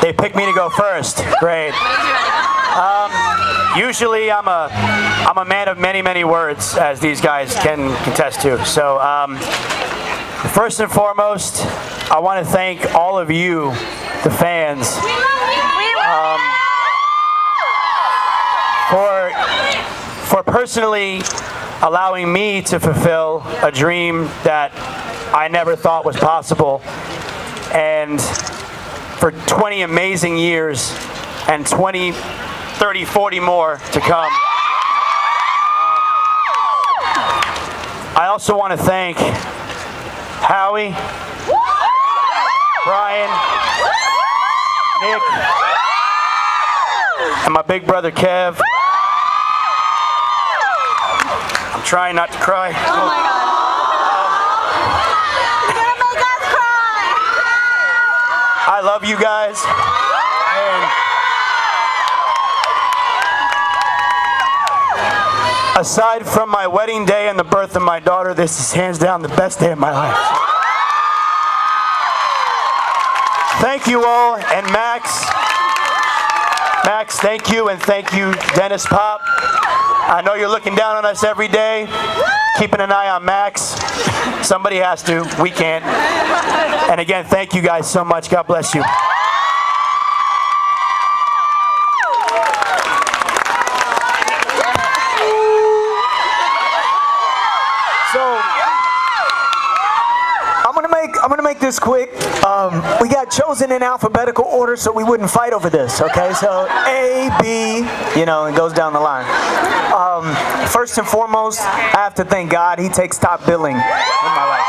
They picked me to go first. Great. Usually I'm a man of many, many words, as these guys can contest to. So first and foremost, I want to thank all of you, the fans, for personally allowing me to fulfill a dream that I never thought was possible, and for 20 amazing years and 20, 30, 40 more to come. I also want to thank Howie, Brian, Nick, and my big brother Kev. I'm trying not to cry. Oh my God. You're gonna make us cry. I love you guys. And aside from my wedding day and the birth of my daughter, this is hands down the best day of my life. Thank you all, and Max, thank you, and thank you, Dennis Pop. I know you're looking down on us every day, keeping an eye on Max. Somebody has to, we can't. And again, thank you guys so much. God bless you. So, I'm gonna make this quick. We got chosen in alphabetical order so we wouldn't fight over this, okay? So A, B, it goes down the line. First and foremost, I have to thank God. He takes top billing in my life.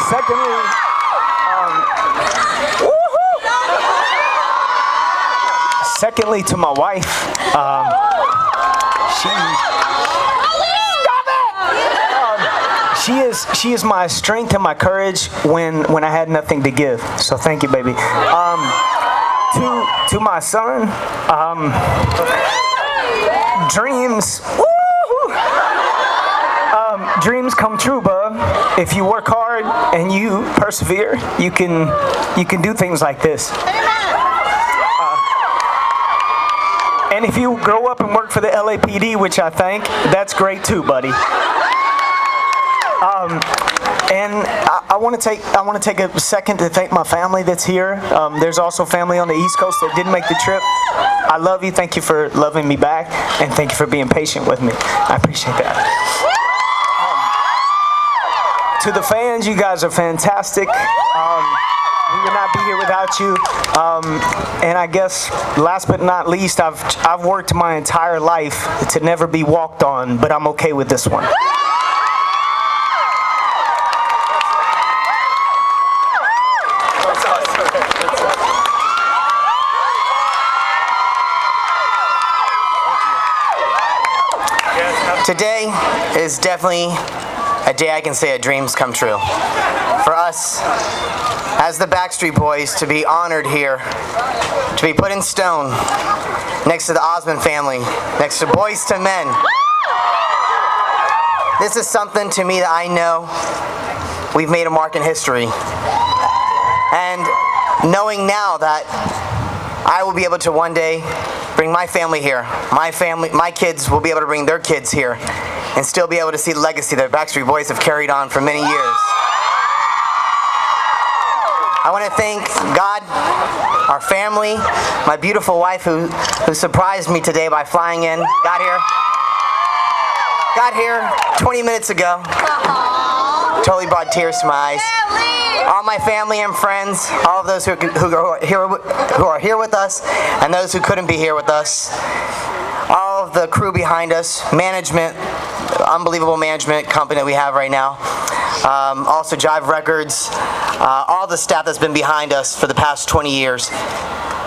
Secondly, secondly, to my wife, she is my strength and my courage when I had nothing to give. So thank you, baby. To my son, dreams. Dreams come true, bub. If you work hard and you persevere, you can do things like this. And if you grow up and work for the LAPD, which I think, that's great too, buddy. And I want to take a second to thank my family that's here. There's also family on the East Coast that didn't make the trip. I love you. Thank you for loving me back, and thank you for being patient with me. I appreciate that. To the fans, you guys are fantastic. We would not be here without you. And I guess, last but not least, I've worked my entire life to never be walked on, but I'm okay with this one. Today is definitely a day I can say a dreams come true. For us, as the Backstreet Boys, to be honored here, to be put in stone next to the Osmond family, next to Boys to Men. This is something to me that I know we've made a mark in history. And knowing now that I will be able to one day bring my family here, my kids will be able to bring their kids here, and still be able to see the legacy that Backstreet Boys have carried on for many years. I want to thank God, our family, my beautiful wife who surprised me today by flying in. Got here 20 minutes ago. Totally brought tears to my eyes. All my family and friends, all of those who are here with us, and those who couldn't be here with us. All of the crew behind us, management, unbelievable management company that we have right now. Also Jive Records, all the staff that's been behind us for the past 20 years.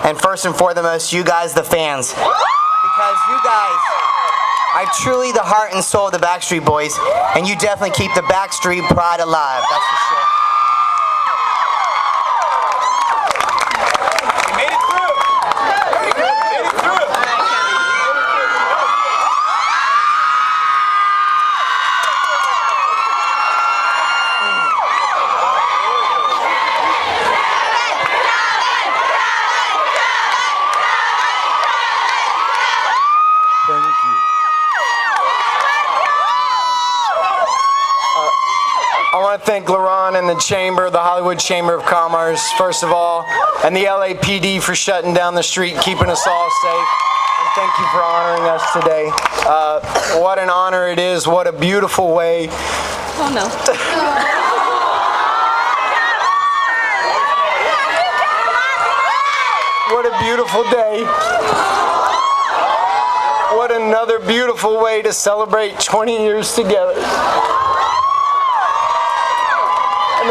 And first and foremost, you guys, the fans. Because you guys are truly the heart and soul of the Backstreet Boys, and you definitely keep the Backstreet pride alive, that's for sure. want to thank Laron and the Chamber, the Hollywood Chamber of Commerce, first of all, and the LAPD for shutting down the street, keeping us all safe. And thank you for honoring us today. What an honor it is. What a beautiful way. Oh no. What a beautiful day. What another beautiful way to celebrate 20 years together. And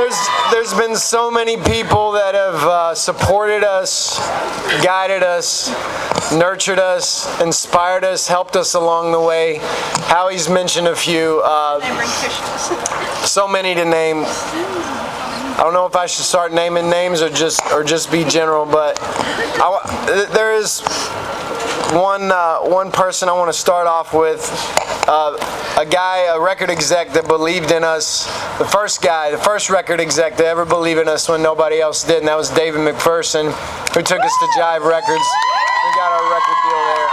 there's been so many people that have supported us, guided us, nurtured us, inspired us, helped us along the way. Howie's mentioned a few. So many to name. I don't know if I should start naming names or just be general, but there is one person I want to start off with. A guy, a record exec that believed in us. The first record exec to ever believe in us when nobody else did, and that was David McPherson, who took us to Jive Records. We got our record deal there.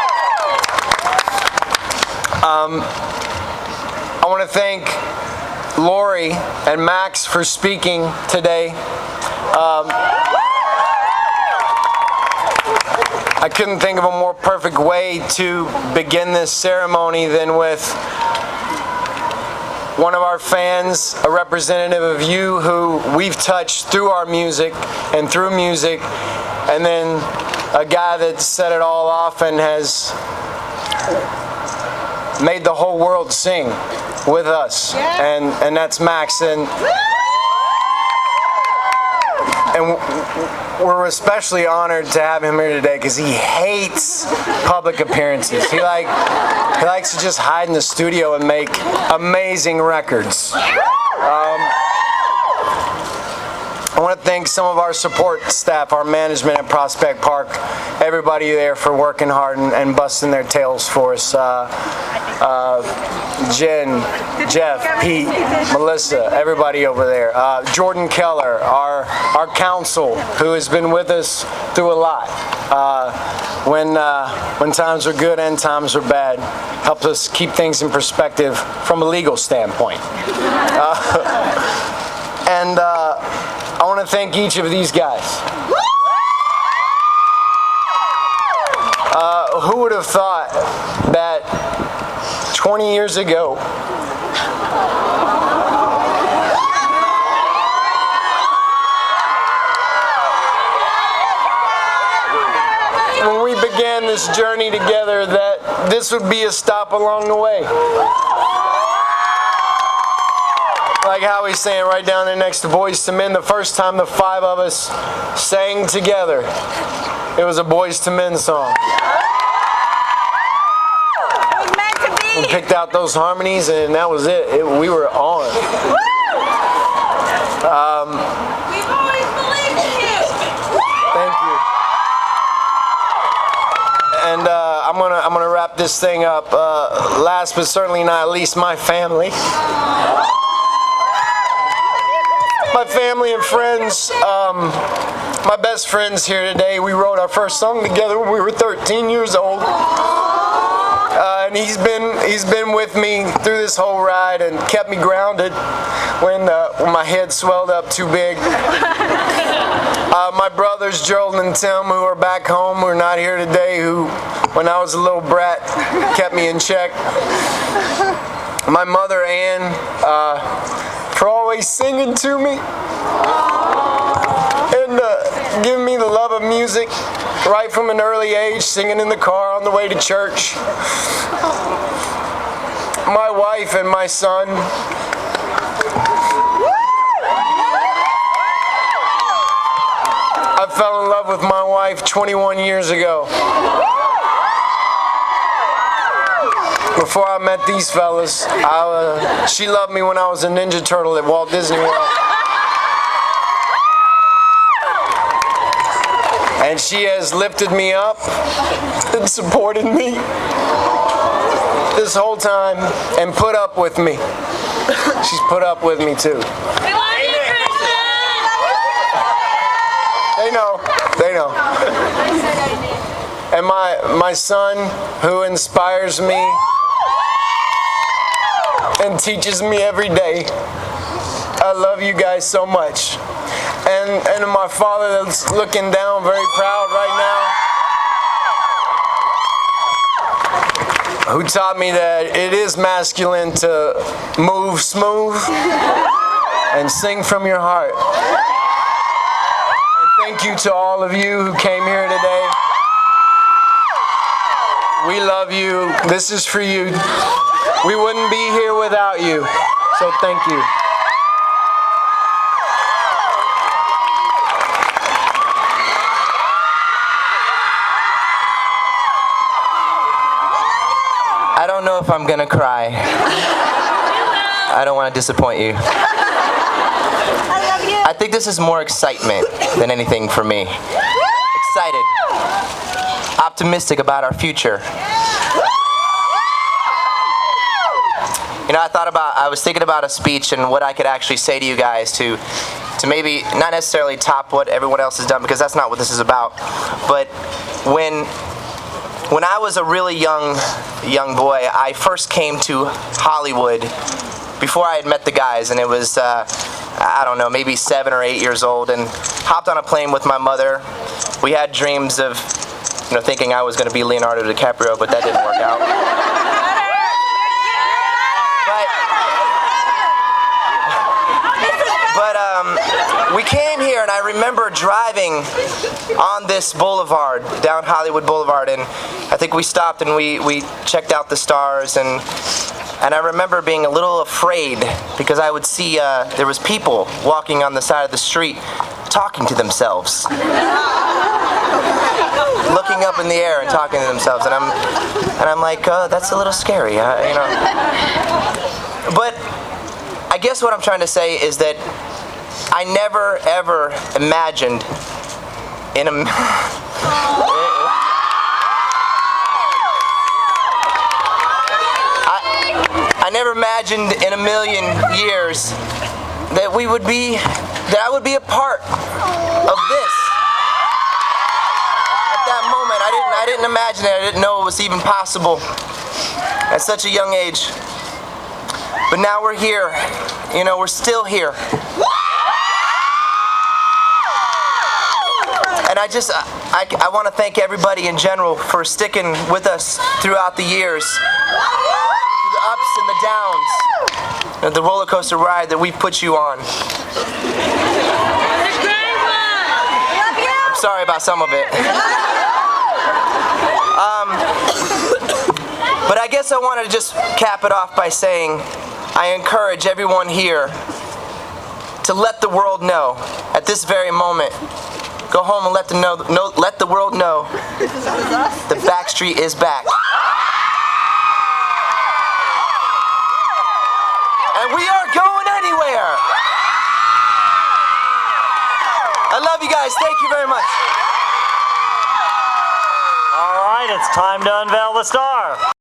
I want to thank Lori and Max for speaking today. I couldn't think of a more perfect way to begin this ceremony than with one of our fans, a representative of you who we've touched through our music and through music, and then a guy that set it all off and has made the whole world sing with us, and that's Max. And we're especially honored to have him here today because he hates public appearances. He likes to just hide in the studio and make amazing records. I want to thank some of our support staff, our management at Prospect Park, everybody there for working hard and busting their tails for us. Jen, Jeff, Pete, Melissa, everybody over there. Jordan Keller, our counsel, who has been with us through a lot. When times are good and times are bad, helps us keep things in perspective from a legal standpoint. And I want to thank each of these guys. Who would have thought that 20 years ago, when we began this journey together, that this would be a stop along the way? Like Howie's saying, right down there next to Boyz II Men, the first time the five of us sang together, it was a Boyz II Men song. We picked out those harmonies, and that was it. We were on. We've always believed in you. Thank you. And I'm gonna wrap this thing up. Last but certainly not least, my family. My family and friends. My best friend's here today. We wrote our first song together when we were 13 years old. And he's been with me through this whole ride and kept me grounded when my head swelled up too big. My brothers Gerald and Tim, who are back home, who are not here today, who when I was a little brat kept me in check. My mother Ann, for always singing to me and giving me the love of music right from an early age, singing in the car on the way to church. My wife and my son. I fell in love with my wife 21 years ago. Before I met these fellas, she loved me when I was a Ninja Turtle at Walt Disney World. And she has lifted me up and supported me this whole time and put up with me. She's put up with me too. We love you, Kristen. They know. And my son, who inspires me and teaches me every day. I love you guys so much. And my father that's looking down very proud right now, who taught me that it is masculine to move smooth and sing from your heart. And thank you to all of you who came here today. We love you. This is for you. We wouldn't be here without you. So thank you. I don't know if I'm gonna cry. I don't want to disappoint you. I think this is more excitement than anything for me. Excited. Optimistic about our future. You know, I was thinking about a speech and what I could actually say to you guys to maybe not necessarily top what everyone else has done, because that's not what this is about. But when I was a really young boy, I first came to Hollywood before I had met the guys, and it was I don't know, maybe 7 or 8 years old, and hopped on a plane with my mother. We had dreams of, you know, thinking I was going to be Leonardo DiCaprio, but that didn't work out. But we came here, and I remember driving on this boulevard, down Hollywood Boulevard, and I think we stopped and we checked out the stars, and I remember being a little afraid because I would see there was people walking on the side of the street talking to themselves. Looking up in the air and talking to themselves, and I'm like, that's a little scary, you know. But I guess what I'm trying to say is that I never ever imagined I never imagined in a million years that I would be a part of this. At that moment, I didn't imagine it. I didn't know it was even possible at such a young age. But now we're here. You know, we're still here. And I want to thank everybody in general for sticking with us throughout the years. The ups and the downs, and the roller coaster ride that we put you on. I'm sorry about some of it. But I guess I wanted to just cap it off by saying I encourage everyone here to let the world know at this very moment. Go home and let the world know that Backstreet is back. And we aren't going anywhere. I love you guys. Thank you very much. All right, it's time to unveil the star.